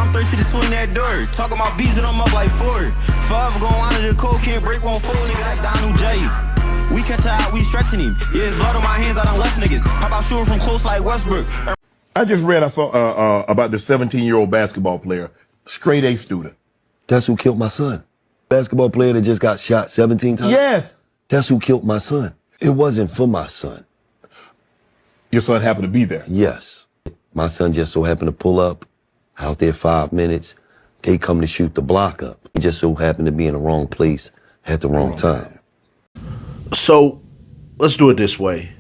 I'm thirsty to swing that door. Talking about bees and I'm up like Ford. Forever going on to the cold, can't break one fold, nigga, like Donald J. We catch out, we stretching him. Yeah, it's blood on my hands, I done left niggas. How about shooting from close like Westbrook? I saw about the 17-year-old basketball player, straight A student. That's who killed my son. Basketball player that just got shot 17 times? Yes. That's who killed my son. It wasn't for my son. Your son happened to be there? Yes. My son just so happened to pull up, out there 5 minutes. They come to shoot the block up. He just so happened to be in the wrong place at the wrong time. So, let's do it this way.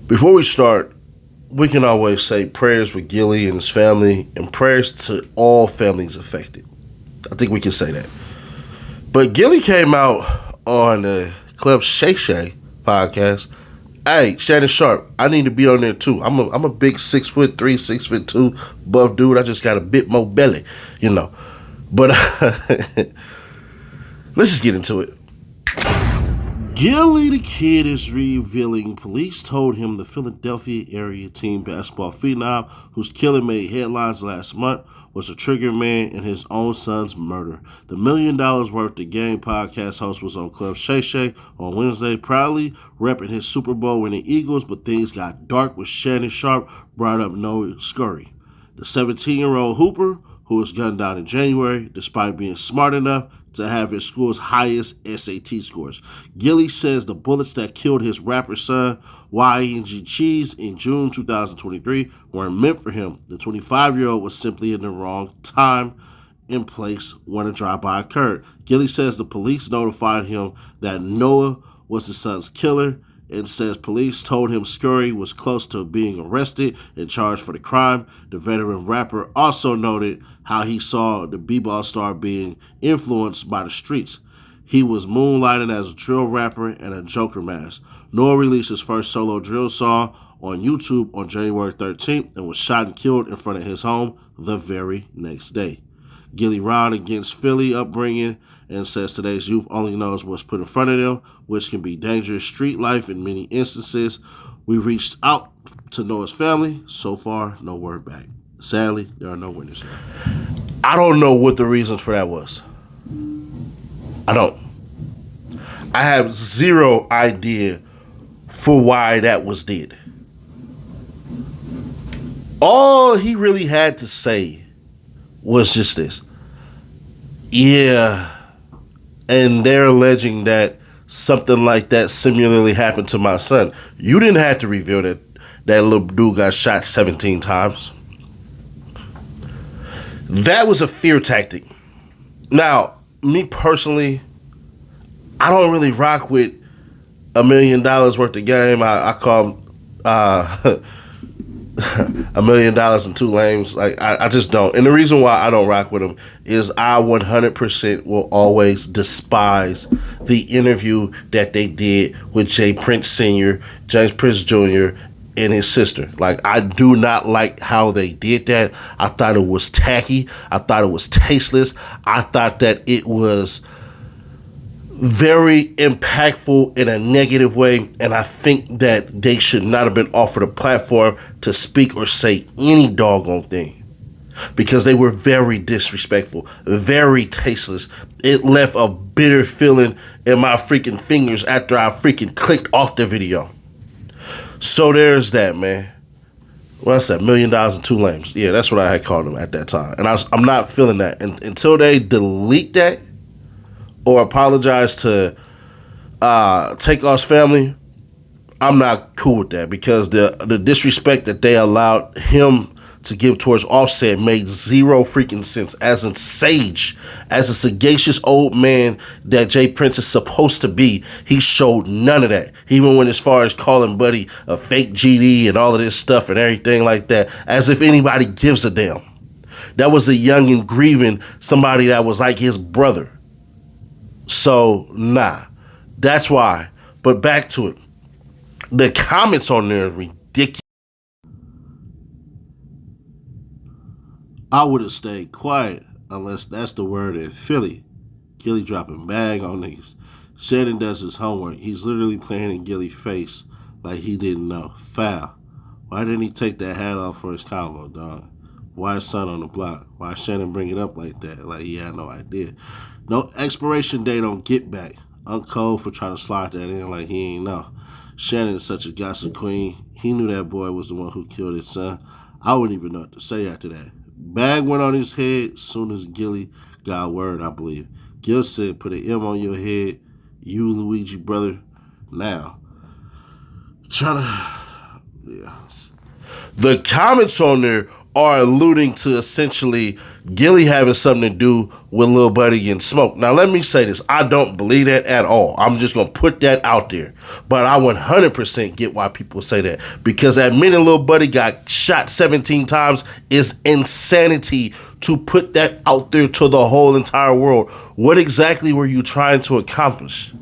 Before we start, we can always say prayers with Gillie and his family and prayers to all families affected. I think we can say that. But Gillie came out on the Club Shay podcast. Hey, Shannon Sharp, I need to be on there too. I'm a big 6'3", 6'2" buff dude. I just got a bit more belly, you know. But let's just get into it. Gillie the Kid is revealing police told him the Philadelphia area team basketball phenom whose killing made headlines last month was a trigger man in his own son's murder. The $1 million worth the game podcast host was on Club Shay on Wednesday, proudly repping his Super Bowl winning Eagles, but things got dark when Shannon Sharp brought up Noah Scurry. The 17-year-old hooper, who was gunned down in January, despite being smart enough to have his school's highest SAT scores. Gillie says the bullets that killed his rapper son, YNG Cheese, in June 2023 weren't meant for him. The 25-year-old was simply in the wrong time and place when a drive-by occurred. Gillie says the police notified him that Noah was his son's killer and says police told him Scurry was close to being arrested and charged for the crime. The veteran rapper also noted how he saw the b-ball star being influenced by the streets. He was moonlighting as a drill rapper and a Joker mask. Noah released his first solo drill song on YouTube on January 13th and was shot and killed in front of his home the very next day. Gillie round against Philly upbringing and says today's youth only knows what's put in front of them, which can be dangerous street life in many instances. We reached out to Noah's family. So far, no word back. Sadly, there are no winners here. I don't know what the reasons for that was. I don't. I have zero idea for why that was did. All he really had to say was just this. Yeah. And they're alleging that something like that similarly happened to my son. You didn't have to reveal that that little dude got shot 17 times. That was a fear tactic. Now, me personally, I don't really rock with $1 million worth of game. I call $1 million and two lames. Like I just don't. And the reason why I don't rock with him is I 100% will always despise the interview that they did with Jay Prince Sr., James Prince Jr., and his sister. Like, I do not like how they did that. I thought it was tacky. I thought it was tasteless. I thought that it was very impactful in a negative way, and I think that they should not have been offered a platform to speak or say any doggone thing, because they were very disrespectful, very tasteless. It left a bitter feeling in my freaking fingers after I freaking clicked off the video. So there's that, man. What's that? $1 million and two lames. Yeah, that's what I had called them at that time, and I'm not feeling that. And until they delete that or apologize to Takeoff's family, I'm not cool with that, because the disrespect that they allowed him to give towards Offset made zero freaking sense. As a sage, as a sagacious old man that Jay Prince is supposed to be, he showed none of that. He even went as far as calling Buddy a fake GD and all of this stuff and everything like that, as if anybody gives a damn. That was a young and grieving somebody that was like his brother. So, nah, that's why. But back to it. The comments on there are ridiculous. I would have stayed quiet unless that's the word in Philly. Gillie dropping bag on niggas. Shannon does his homework. He's literally playing in Gillie's face like he didn't know. Foul. Why didn't he take that hat off for his convo, dog? Why his son on the block? Why Shannon bring it up like that? Like he had no idea. No expiration date on Get Back. Uncle for trying to slide that in like he ain't know. Shannon is such a gossip queen. He knew that boy was the one who killed his son. I wouldn't even know what to say after that. Bag went on his head as soon as Gillie got word, I believe. Gil said, put an M on your head. You, Luigi, brother. Now. Yeah. The comments on there are alluding to essentially Gillie having something to do with Lil Buddy getting smoked. Now, let me say this. I don't believe that at all. I'm just going to put that out there. But I 100% get why people say that. Because admitting Lil Buddy got shot 17 times is insanity to put that out there to the whole entire world. What exactly were you trying to accomplish?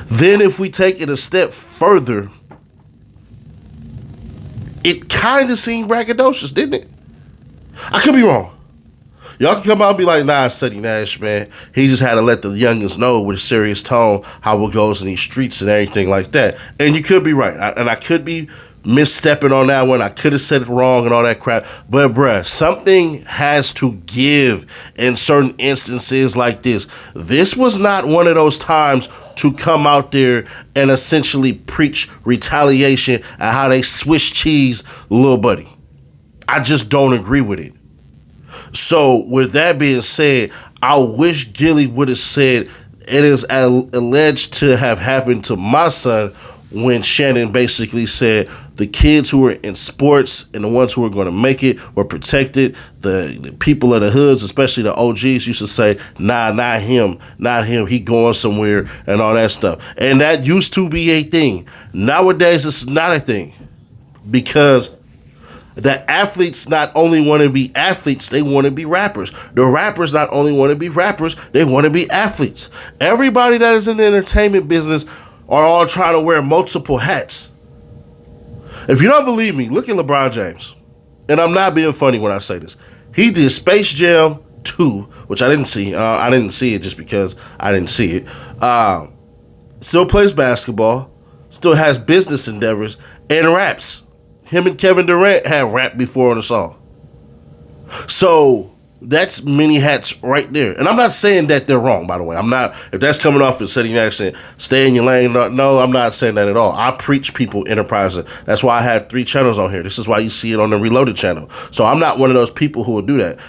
Then if we take it a step further, it kind of seemed braggadocious, didn't it? I could be wrong. Y'all can come out and be like, nah, Sonny Nash, man. He just had to let the youngins know with a serious tone how it goes in these streets and everything like that. And you could be right. And I could be misstepping on that one. I could have said it wrong and all that crap. But, bruh, something has to give in certain instances like this. This was not one of those times to come out there and essentially preach retaliation and how they Swiss cheese Lil Buddy. I just don't agree with it. So with that being said, I wish Gillie would have said it is alleged to have happened to my son when Shannon basically said the kids who were in sports and the ones who were going to make it were protected. The people of the hoods, especially the OGs, used to say, nah, not him, he going somewhere and all that stuff. And that used to be a thing. Nowadays, it's not a thing because the athletes not only want to be athletes, they want to be rappers. The rappers not only want to be rappers, they want to be athletes. Everybody that is in the entertainment business are all trying to wear multiple hats. If you don't believe me, look at LeBron James. And I'm not being funny when I say this. He did Space Jam 2, which I didn't see. I didn't see it just because I didn't see it. Still plays basketball. Still has business endeavors and raps. Him and Kevin Durant had rap before on a song. So that's many hats right there. And I'm not saying that they're wrong, by the way. I'm not, if that's coming off as setting accent, stay in your lane. No, I'm not saying that at all. I preach people enterprising. That's why I have 3 channels on here. This is why you see it on the Reloaded channel. So I'm not one of those people who will do that.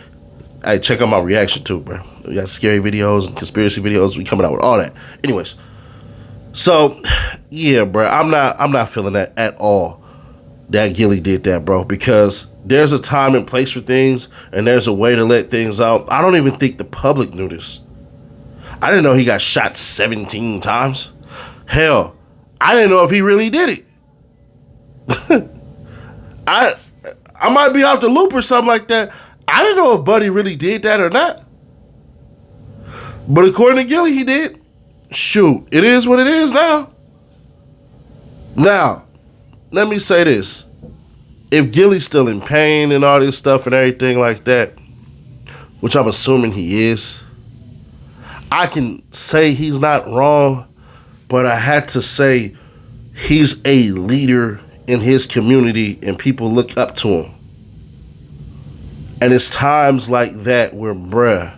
Hey, check out my reaction too, bro. We got scary videos and conspiracy videos. We coming out with all that. Anyways. So, yeah, bro. I'm not feeling that at all. That Gillie did that, bro, because there's a time and place for things, and there's a way to let things out. I don't even think the public knew this. I didn't know he got shot 17 times. Hell, I didn't know if he really did it. I might be off the loop or something like that. I didn't know if Buddy really did that or not. But according to Gillie, he did. Shoot, it is what it is now. Now, let me say this. If Gillie's still in pain and all this stuff and everything like that, which I'm assuming he is, I can say he's not wrong, but I had to say he's a leader in his community and people look up to him. And it's times like that where, bruh,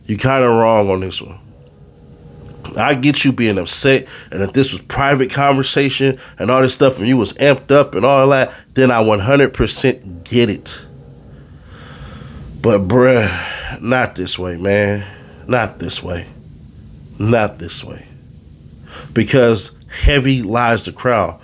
you kind of wrong on this one. I get you being upset, and if this was private conversation and all this stuff and you was amped up and all that, then I 100% get it. But bruh, not this way, man. Not this way. Not this way. Because heavy lies the crown.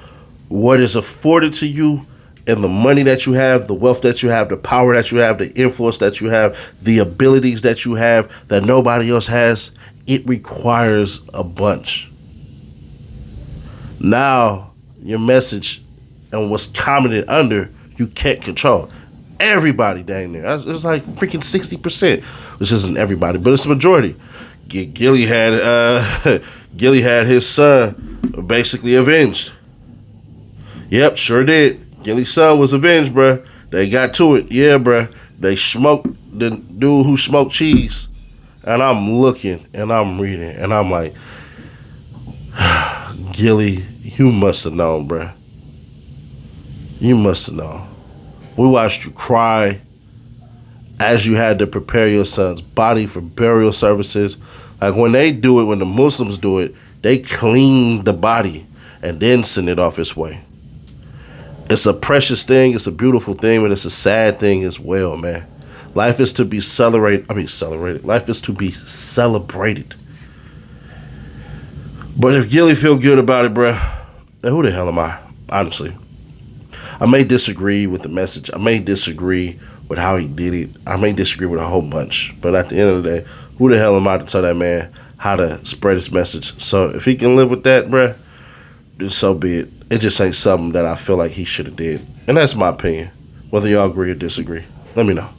What is afforded to you and the money that you have, the wealth that you have, the power that you have, the influence that you have, the abilities that you have that nobody else has, it requires a bunch. Now, your message and what's commented under, you can't control. Everybody dang near. It's like freaking 60%, which isn't everybody, but it's a majority. Gillie had his son basically avenged. Yep, sure did. Gillie's son was avenged, bruh. They got to it. Yeah, bruh. They smoked the dude who smoked cheese. And I'm looking and I'm reading and I'm like, Gillie, you must have known, bruh. You must have known. We watched you cry as you had to prepare your son's body for burial services. Like when they do it, when the Muslims do it, they clean the body and then send it off its way. It's a precious thing, it's a beautiful thing, but it's a sad thing as well, man. Life is to be celebrated. Life is to be celebrated. But if Gillie feel good about it, bruh, then who the hell am I? Honestly. I may disagree with the message. I may disagree with how he did it. I may disagree with a whole bunch. But at the end of the day, who the hell am I to tell that man how to spread his message? So if he can live with that, bruh, then so be it. It just ain't something that I feel like he should have did. And that's my opinion. Whether y'all agree or disagree, let me know.